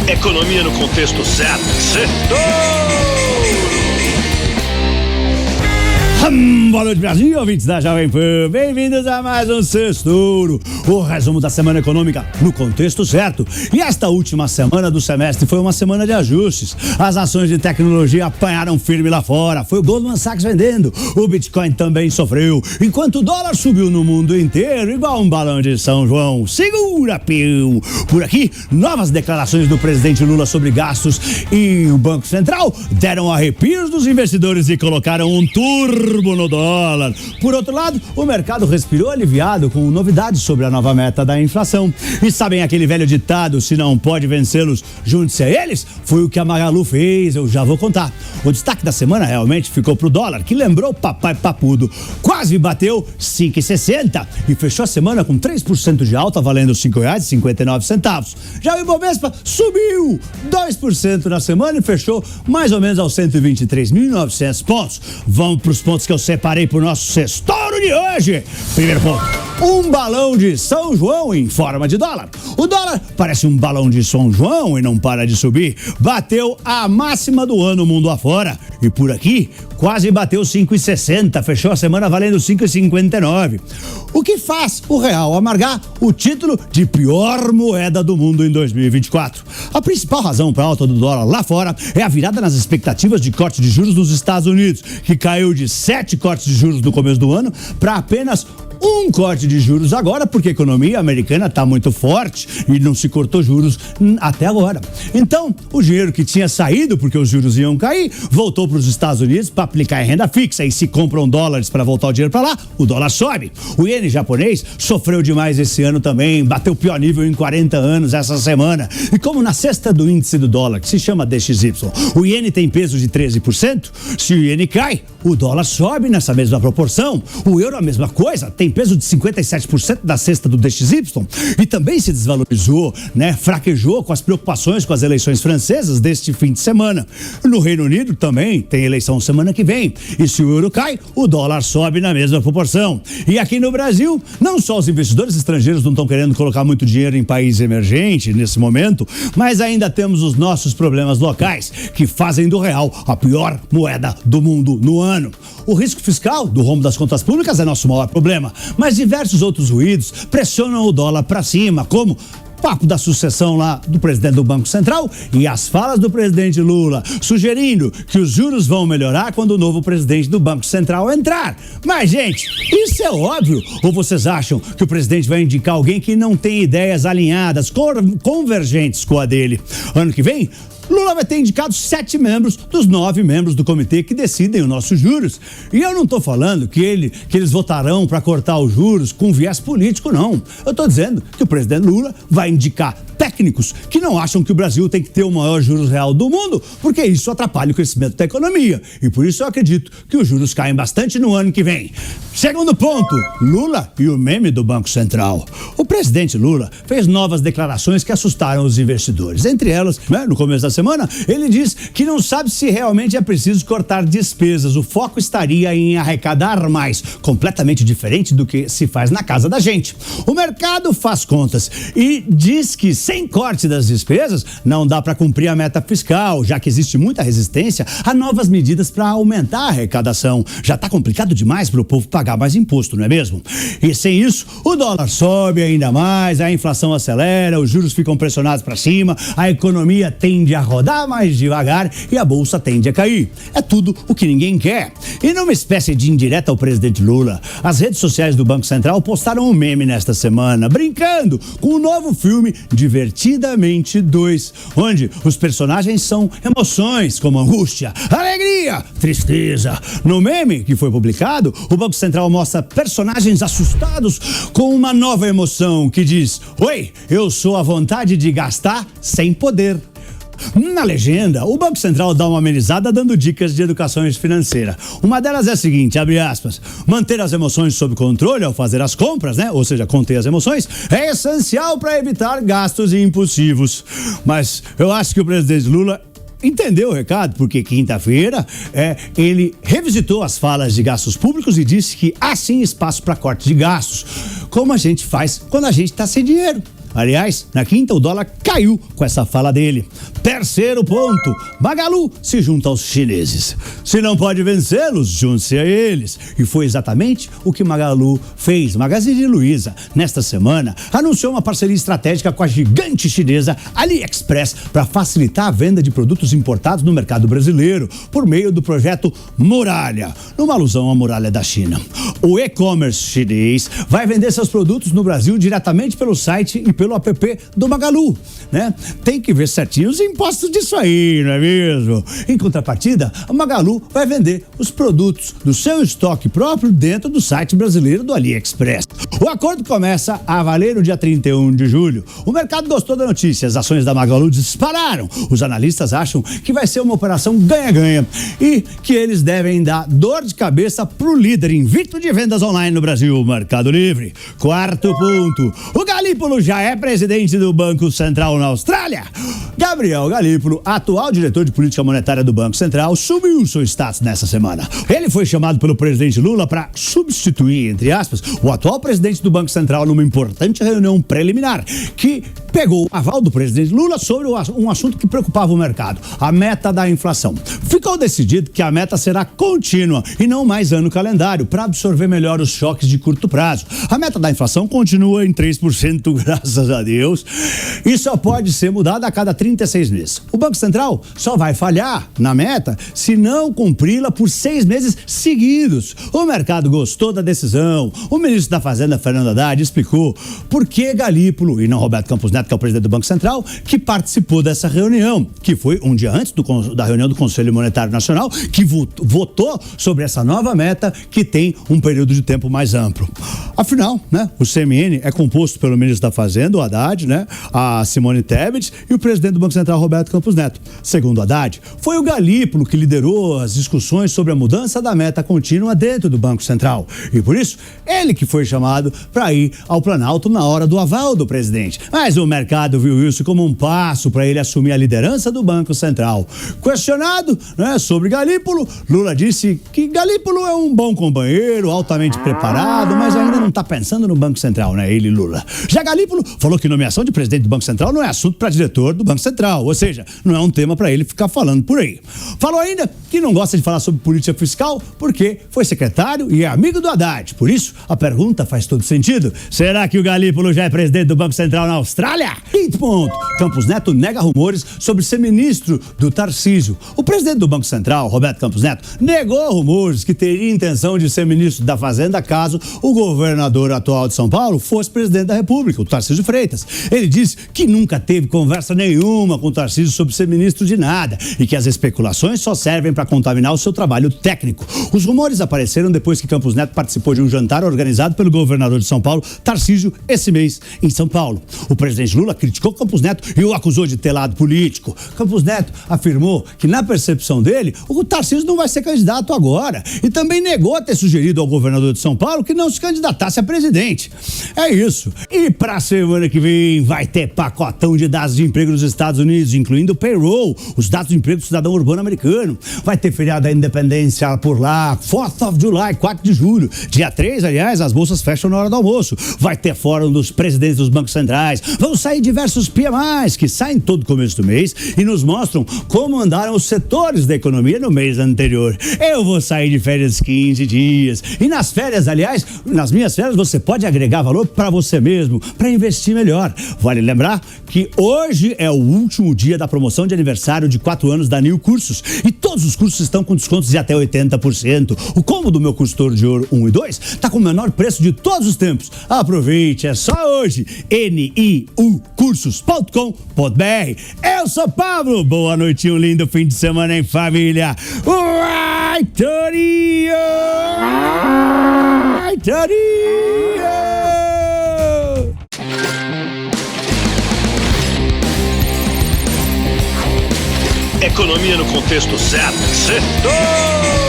Economia no contexto certo. Boa noite, Brasil, ouvintes da Jovem Pan. Bem-vindos a mais um Sextouro, o resumo da semana econômica no contexto certo. E esta última semana do semestre foi uma semana de ajustes. As ações de tecnologia apanharam firme lá fora. Foi o Goldman Sachs vendendo. O Bitcoin também sofreu. Enquanto o dólar subiu no mundo inteiro, igual um balão de São João. Segura, piu! Por aqui, novas declarações do presidente Lula sobre gastos e o Banco Central deram arrepios dos investidores e colocaram um turbo no dólar. Por outro lado, o mercado respirou aliviado com novidades sobre a nova meta da inflação. E sabem aquele velho ditado, se não pode vencê-los, junte-se a eles? Foi o que a Magalu fez, eu já vou contar. O destaque da semana realmente ficou pro dólar, que lembrou o papai papudo. Quase bateu 5,60 e fechou a semana com 3% de alta, valendo R$ 5,59. Já o Ibovespa subiu 2% na semana e fechou mais ou menos aos 123.900 pontos. Vamos para os pontos que eu separei pro nosso Sextouro de hoje. Primeiro ponto, um balão de São João em forma de dólar. O dólar parece um balão de São João e não para de subir. Bateu a máxima do ano mundo afora. E por aqui, quase bateu 5,60. Fechou a semana valendo 5,59. O que faz o real amargar o título de pior moeda do mundo em 2024. A principal razão para a alta do dólar lá fora é a virada nas expectativas de corte de juros nos Estados Unidos, que caiu de 7 cortes de juros no começo do ano para apenas um corte de juros agora, porque a economia americana está muito forte e não se cortou juros até agora. Então, o dinheiro que tinha saído porque os juros iam cair, voltou para os Estados Unidos para aplicar em renda fixa. E se compram dólares para voltar o dinheiro para lá, o dólar sobe. O iene japonês sofreu demais esse ano também, bateu o pior nível em 40 anos essa semana. E como na cesta do índice do dólar, que se chama DXY, o iene tem peso de 13%, se o iene cai, o dólar sobe nessa mesma proporção. O euro a mesma coisa, tem peso de 57% da cesta do DXY e também se desvalorizou, fraquejou com as preocupações com as eleições francesas deste fim de semana. No Reino Unido também tem eleição semana que vem e se o euro cai, o dólar sobe na mesma proporção. E aqui no Brasil, não só os investidores estrangeiros não estão querendo colocar muito dinheiro em país emergente nesse momento, mas ainda temos os nossos problemas locais que fazem do real a pior moeda do mundo no ano. O risco fiscal do rombo das contas públicas é nosso maior problema, mas diversos outros ruídos pressionam o dólar para cima, como papo da sucessão lá do presidente do Banco Central e as falas do presidente Lula, sugerindo que os juros vão melhorar quando o novo presidente do Banco Central entrar. Mas, gente, isso é óbvio? Ou vocês acham que o presidente vai indicar alguém que não tem ideias alinhadas, convergentes com a dele? Ano que vem, Lula vai ter indicado 7 membros dos 9 membros do comitê que decidem os nossos juros. E eu não estou falando que eles votarão para cortar os juros com viés político, não. Eu estou dizendo que o presidente Lula vai indicar técnicos que não acham que o Brasil tem que ter o maior juros real do mundo, porque isso atrapalha o crescimento da economia. E por isso eu acredito que os juros caem bastante no ano que vem. Segundo ponto, Lula e o meme do Banco Central. O presidente Lula fez novas declarações que assustaram os investidores. Entre elas, no começo da semana, ele diz que não sabe se realmente é preciso cortar despesas. O foco estaria em arrecadar mais, completamente diferente do que se faz na casa da gente. O mercado faz contas e diz que sem corte das despesas não dá para cumprir a meta fiscal, já que existe muita resistência a novas medidas para aumentar a arrecadação. Já está complicado demais para o povo pagar mais imposto, não é mesmo? E sem isso, o dólar sobe ainda mais, a inflação acelera, os juros ficam pressionados para cima, a economia tende a rodar mais devagar e a bolsa tende a cair. É tudo o que ninguém quer. E numa espécie de indireta ao presidente Lula, as redes sociais do Banco Central postaram um meme nesta semana, brincando com o novo filme Divertidamente 2, onde os personagens são emoções como angústia, alegria, tristeza. No meme que foi publicado, o Banco Central mostra personagens assustados com uma nova emoção que diz: "Oi, eu sou a vontade de gastar sem poder." Na legenda, o Banco Central dá uma amenizada dando dicas de educação financeira. Uma delas é a seguinte, abre aspas, manter as emoções sob controle ao fazer as compras, ou seja, conter as emoções, é essencial para evitar gastos impulsivos. Mas eu acho que o presidente Lula entendeu o recado, porque quinta-feira ele revisitou as falas de gastos públicos e disse que há sim espaço para corte de gastos. como a gente faz quando a gente está sem dinheiro. Aliás, na quinta o dólar caiu com essa fala dele. Terceiro ponto, Magalu se junta aos chineses. Se não pode vencê-los, junte-se a eles. E foi exatamente o que Magalu fez. Magazine Luiza, nesta semana, anunciou uma parceria estratégica com a gigante chinesa AliExpress para facilitar a venda de produtos importados no mercado brasileiro por meio do projeto Muralha, numa alusão à muralha da China. O e-commerce chinês vai vender seus produtos no Brasil diretamente pelo site e pelo app do Magalu, né? Tem que ver certinho os impostos disso aí, não é mesmo? Em contrapartida, a Magalu vai vender os produtos do seu estoque próprio dentro do site brasileiro do AliExpress. O acordo começa a valer no dia 31 de julho. O mercado gostou da notícia, as ações da Magalu dispararam. Os analistas acham que vai ser uma operação ganha-ganha e que eles devem dar dor de cabeça pro líder invicto de vendas online no Brasil, o Mercado Livre. Quarto ponto, o Galípolo já é presidente do Banco Central na Austrália. Gabriel Galípolo, atual diretor de política monetária do Banco Central, subiu seu status nessa semana. Ele foi chamado pelo presidente Lula para substituir, entre aspas, o atual presidente do Banco Central numa importante reunião preliminar que pegou o aval do presidente Lula sobre um assunto que preocupava o mercado, a meta da inflação. Ficou decidido que a meta será contínua e não mais ano calendário, para absorver melhor os choques de curto prazo. A meta da inflação continua em 3%, graças a Deus, e só pode ser mudada a cada 36 meses. O Banco Central só vai falhar na meta se não cumpri-la por 6 meses seguidos. O mercado gostou da decisão. O ministro da Fazenda, Fernando Haddad, explicou por que Galípolo, e não Roberto Campos Neto, que é o presidente do Banco Central, que participou dessa reunião, que foi um dia antes da reunião do Conselho Monetário Nacional, que votou sobre essa nova meta que tem um período de tempo mais amplo. Afinal, né, o CMN é composto pelo ministro da Fazenda, o Haddad, né, a Simone Tebet e o presidente do Banco Central, Roberto Campos Neto. Segundo Haddad, foi o Galípolo que liderou as discussões sobre a mudança da meta contínua dentro do Banco Central. E por isso, ele que foi chamado para ir ao Planalto na hora do aval do presidente. Mas o mercado viu isso como um passo para ele assumir a liderança do Banco Central. Questionado, né, sobre Galípolo, Lula disse que Galípolo é um bom companheiro, altamente preparado, mas ainda não está pensando no Banco Central, né? Ele, Lula. Já Galípolo falou que nomeação de presidente do Banco Central não é assunto para diretor do Banco Central, ou seja, não é um tema para ele ficar falando por aí. Falou ainda que não gosta de falar sobre política fiscal porque foi secretário e é amigo do Haddad. Por isso, a pergunta faz todo sentido. Será que o Galípolo já é presidente do Banco Central na Austrália? Quinto ponto. Campos Neto nega rumores sobre ser ministro do Tarcísio. O presidente do Banco Central, Roberto Campos Neto, negou rumores que teria intenção de ser ministro da Fazenda caso o governador atual de São Paulo fosse presidente da República, o Tarcísio Freitas. Ele disse que nunca teve conversa nenhuma com o Tarcísio sobre ser ministro de nada e que as especulações só servem para contaminar o seu trabalho técnico. Os rumores apareceram depois que Campos Neto participou de um jantar organizado pelo governador de São Paulo, Tarcísio, esse mês em São Paulo. O presidente Lula criticou Campos Neto e o acusou de ter lado político. Campos Neto afirmou que, na percepção dele, o Tarcísio não vai ser candidato agora e também negou ter sugerido ao governador de São Paulo que não se candidatasse a presidente. É isso. E pra semana que vem vai ter pacotão de dados de emprego nos Estados Unidos, incluindo o payroll, os dados de emprego do cidadão urbano americano. Vai ter feriado da independência por lá, 4th of July, 4 de julho. Dia 3, aliás, as bolsas fecham na hora do almoço. Vai ter fórum dos presidentes dos bancos centrais. Vão sair diversos PMIs que saem todo começo do mês e nos mostram como andaram os setores da economia no mês anterior. Eu vou sair de férias 15 dias. E nas férias, aliás, nas minhas férias, você pode agregar valor para você mesmo, para investir melhor. Vale lembrar que hoje é o último dia da promoção de aniversário de 4 anos da New Cursos e todos os cursos estão com descontos de até 80%. O combo do meu curso Touro de Ouro 1 e 2 está com o menor preço de todos os tempos. Aproveite, é só hoje. niucursos.com.br. Eu sou Pablo. Boa noite e um lindo fim de semana em família. Uai, Torinho! Uai, Torinho! Economia no contexto certo. Certo!